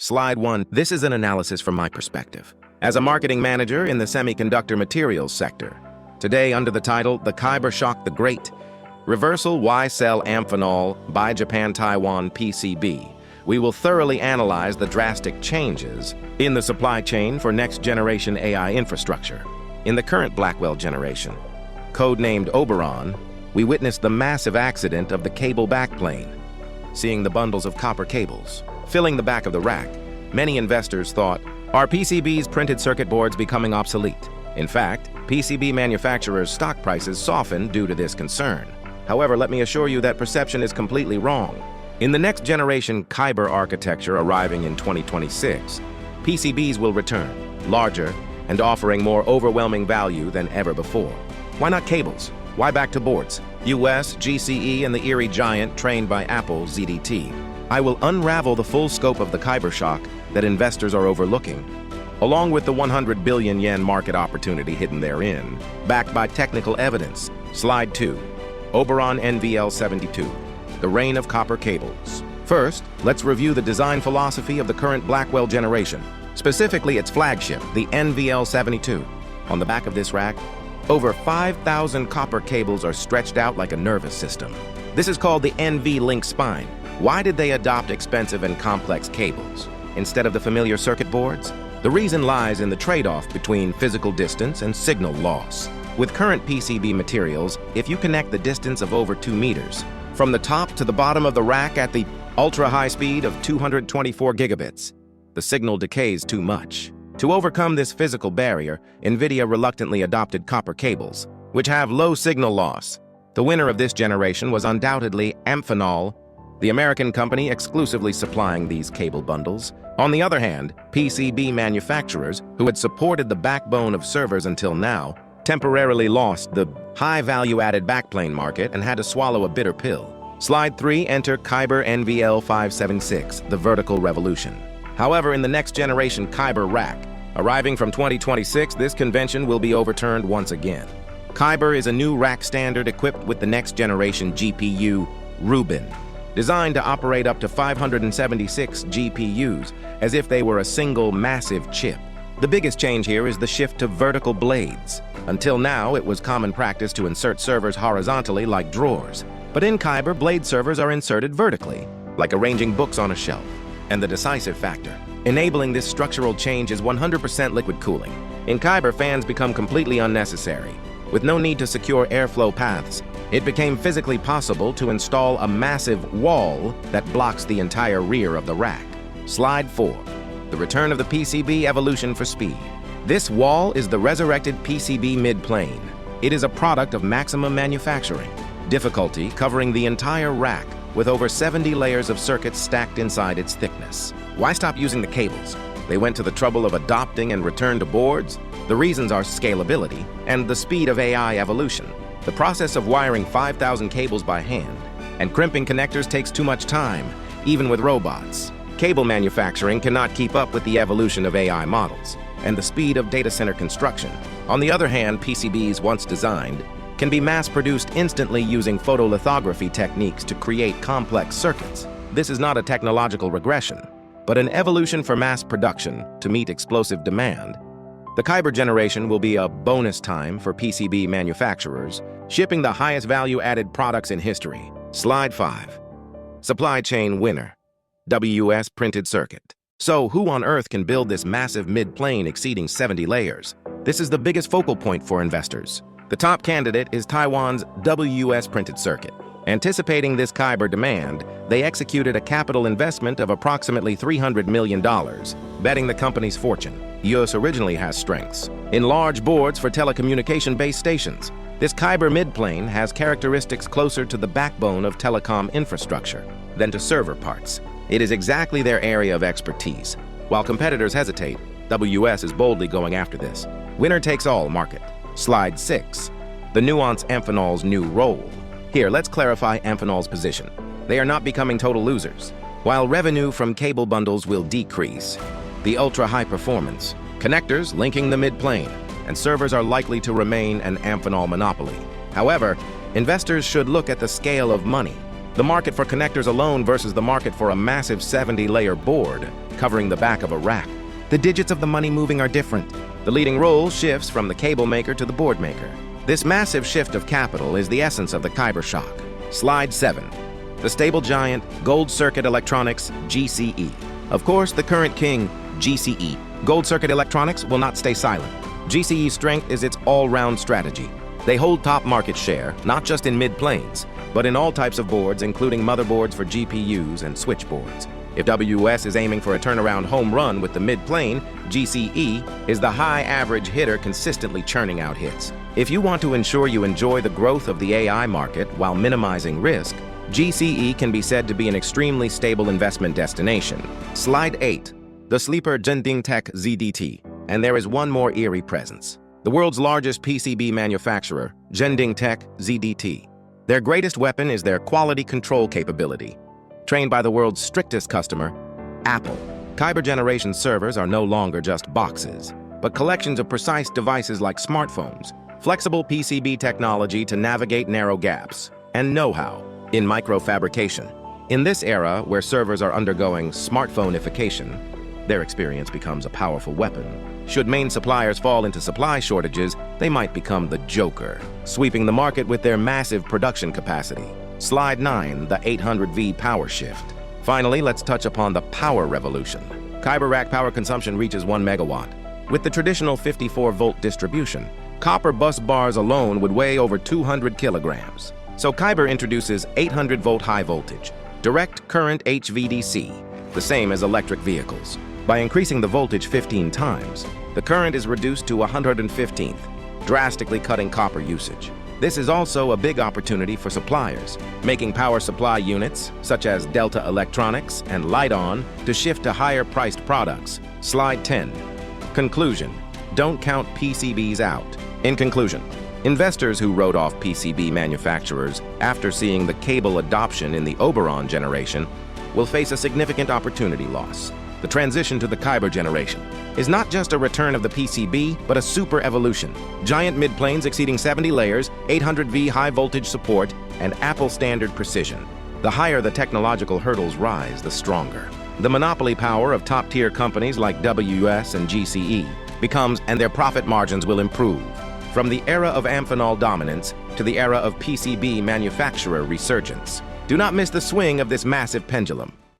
Slide 1. This is an analysis from my perspective as a marketing manager in the semiconductor materials sector. Today, under the title, The Kyber Shock the Great, Reversal Why Sell Amphenol, Buy Japan Taiwan PCB, we will thoroughly analyze the drastic changes in the supply chain for next-generation AI infrastructure. In the current Blackwell generation, codenamed Oberon, we witnessed the massive accident of the cable backplane. Seeing the bundles of copper cables filling the back of the rack, many investors thought, are PCB's printed circuit boards becoming obsolete? In fact, PCB manufacturers' stock prices softened due to this concern. However, let me assure you that perception is completely wrong. In the next generation Kyber architecture arriving in 2026, PCBs will return, larger and offering more overwhelming value than ever before. Why not cables? Why back to boards? US, GCE, and the Erie giant trained by Apple ZDT. I will unravel the full scope of the Kyber shock that investors are overlooking, along with the 100 billion yen market opportunity hidden therein, backed by technical evidence. Slide 2. Oberon NVL72, the reign of copper cables. First, let's review the design philosophy of the current Blackwell generation, specifically its flagship, the NVL72. On the back of this rack, over 5,000 copper cables are stretched out like a nervous system. This is called the NV-Link spine. Why did they adopt expensive and complex cables instead of the familiar circuit boards? The reason lies in the trade-off between physical distance and signal loss. With current PCB materials, if you connect the distance of over 2 meters, from the top to the bottom of the rack at the ultra-high speed of 224 gigabits, the signal decays too much. To overcome this physical barrier, NVIDIA reluctantly adopted copper cables, which have low signal loss. The winner of this generation was undoubtedly Amphenol, the American company exclusively supplying these cable bundles. On the other hand, PCB manufacturers, who had supported the backbone of servers until now, temporarily lost the high value-added backplane market and had to swallow a bitter pill. Slide 3, enter Kyber NVL576, the vertical revolution. However, in the next generation Kyber rack, arriving from 2026, this convention will be overturned once again. Kyber is a new rack standard equipped with the next generation GPU, Rubin, designed to operate up to 576 GPUs as if they were a single massive chip. The biggest change here is the shift to vertical blades. Until now, it was common practice to insert servers horizontally like drawers. But in Kyber, blade servers are inserted vertically, like arranging books on a shelf. And the decisive factor, enabling this structural change, is 100% liquid cooling. In Kyber, fans become completely unnecessary. With no need to secure airflow paths, it became physically possible to install a massive wall that blocks the entire rear of the rack. Slide 4. The return of the PCB evolution for speed. This wall is the resurrected PCB mid-plane. It is a product of maximum manufacturing difficulty, covering the entire rack with over 70 layers of circuits stacked inside its thickness. Why stop using the cables? They went to the trouble of adopting and returned to boards? The reasons are scalability and the speed of AI evolution. The process of wiring 5,000 cables by hand and crimping connectors takes too much time, even with robots. Cable manufacturing cannot keep up with the evolution of AI models and the speed of data center construction. On the other hand, PCBs, once designed, can be mass-produced instantly using photolithography techniques to create complex circuits. This is not a technological regression, but an evolution for mass production to meet explosive demand. The Kyber generation will be a bonus time for PCB manufacturers, shipping the highest value-added products in history. Slide 5. Supply chain winner. WS printed circuit. So who on earth can build this massive mid-plane exceeding 70 layers? This is the biggest focal point for investors. The top candidate is Taiwan's WS printed circuit. Anticipating this Kyber demand, they executed a capital investment of approximately $300 million, betting the company's fortune. US originally has strengths in large boards for telecommunication-based stations. This Kyber midplane has characteristics closer to the backbone of telecom infrastructure than to server parts. It is exactly their area of expertise. While competitors hesitate, WS is boldly going after this. Winner takes all market. Slide 6. The nuance Amphenol's new role. Here, let's clarify Amphenol's position. They are not becoming total losers. While revenue from cable bundles will decrease, the ultra-high performance, connectors linking the mid-plane, and servers are likely to remain an Amphenol monopoly. However, investors should look at the scale of money. The market for connectors alone versus the market for a massive 70-layer board. covering the back of a rack. The digits of the money moving are different. The leading role shifts from the cable maker to the board maker. This massive shift of capital is the essence of the Kyber shock. Slide 7. The stable giant, Gold Circuit Electronics, GCE. Of course, the current king, GCE. Gold Circuit Electronics will not stay silent. GCE's strength is its all-round strategy. They hold top market share, not just in mid-planes, but in all types of boards, including motherboards for GPUs and switchboards. If WS is aiming for a turnaround home run with the mid-plane, GCE is the high-average hitter consistently churning out hits. If you want to ensure you enjoy the growth of the AI market while minimizing risk, GCE can be said to be an extremely stable investment destination. Slide 8. The sleeper Jending Tech ZDT. And there is one more eerie presence. The world's largest PCB manufacturer, Jending Tech ZDT. Their greatest weapon is their quality control capability. Trained by the world's strictest customer, Apple. Kyber generation servers are no longer just boxes, but collections of precise devices like smartphones, flexible PCB technology to navigate narrow gaps, and know-how in microfabrication. In this era, where servers are undergoing smartphoneification, their experience becomes a powerful weapon. Should main suppliers fall into supply shortages, they might become the Joker, sweeping the market with their massive production capacity. Slide 9, the 800V power shift. Finally, let's touch upon the power revolution. Kyber rack power consumption reaches 1 megawatt. With the traditional 54-volt distribution, copper bus bars alone would weigh over 200 kilograms. So Kyber introduces 800-volt high voltage, direct current HVDC, the same as electric vehicles. By increasing the voltage 15 times, the current is reduced to 115th, drastically cutting copper usage. This is also a big opportunity for suppliers, making power supply units, such as Delta Electronics and Light-On, to shift to higher-priced products. Slide 10. Conclusion. Don't count PCBs out. In conclusion, investors who wrote off PCB manufacturers after seeing the cable adoption in the Oberon generation will face a significant opportunity loss. The transition to the Kyber generation is not just a return of the PCB, but a super evolution. Giant midplanes exceeding 70 layers, 800V high voltage support, and Apple standard precision. The higher the technological hurdles rise, the stronger. The monopoly power of top-tier companies like WS and GCE becomes, and their profit margins will improve. From the era of Amphenol dominance to the era of PCB manufacturer resurgence. Do not miss the swing of this massive pendulum.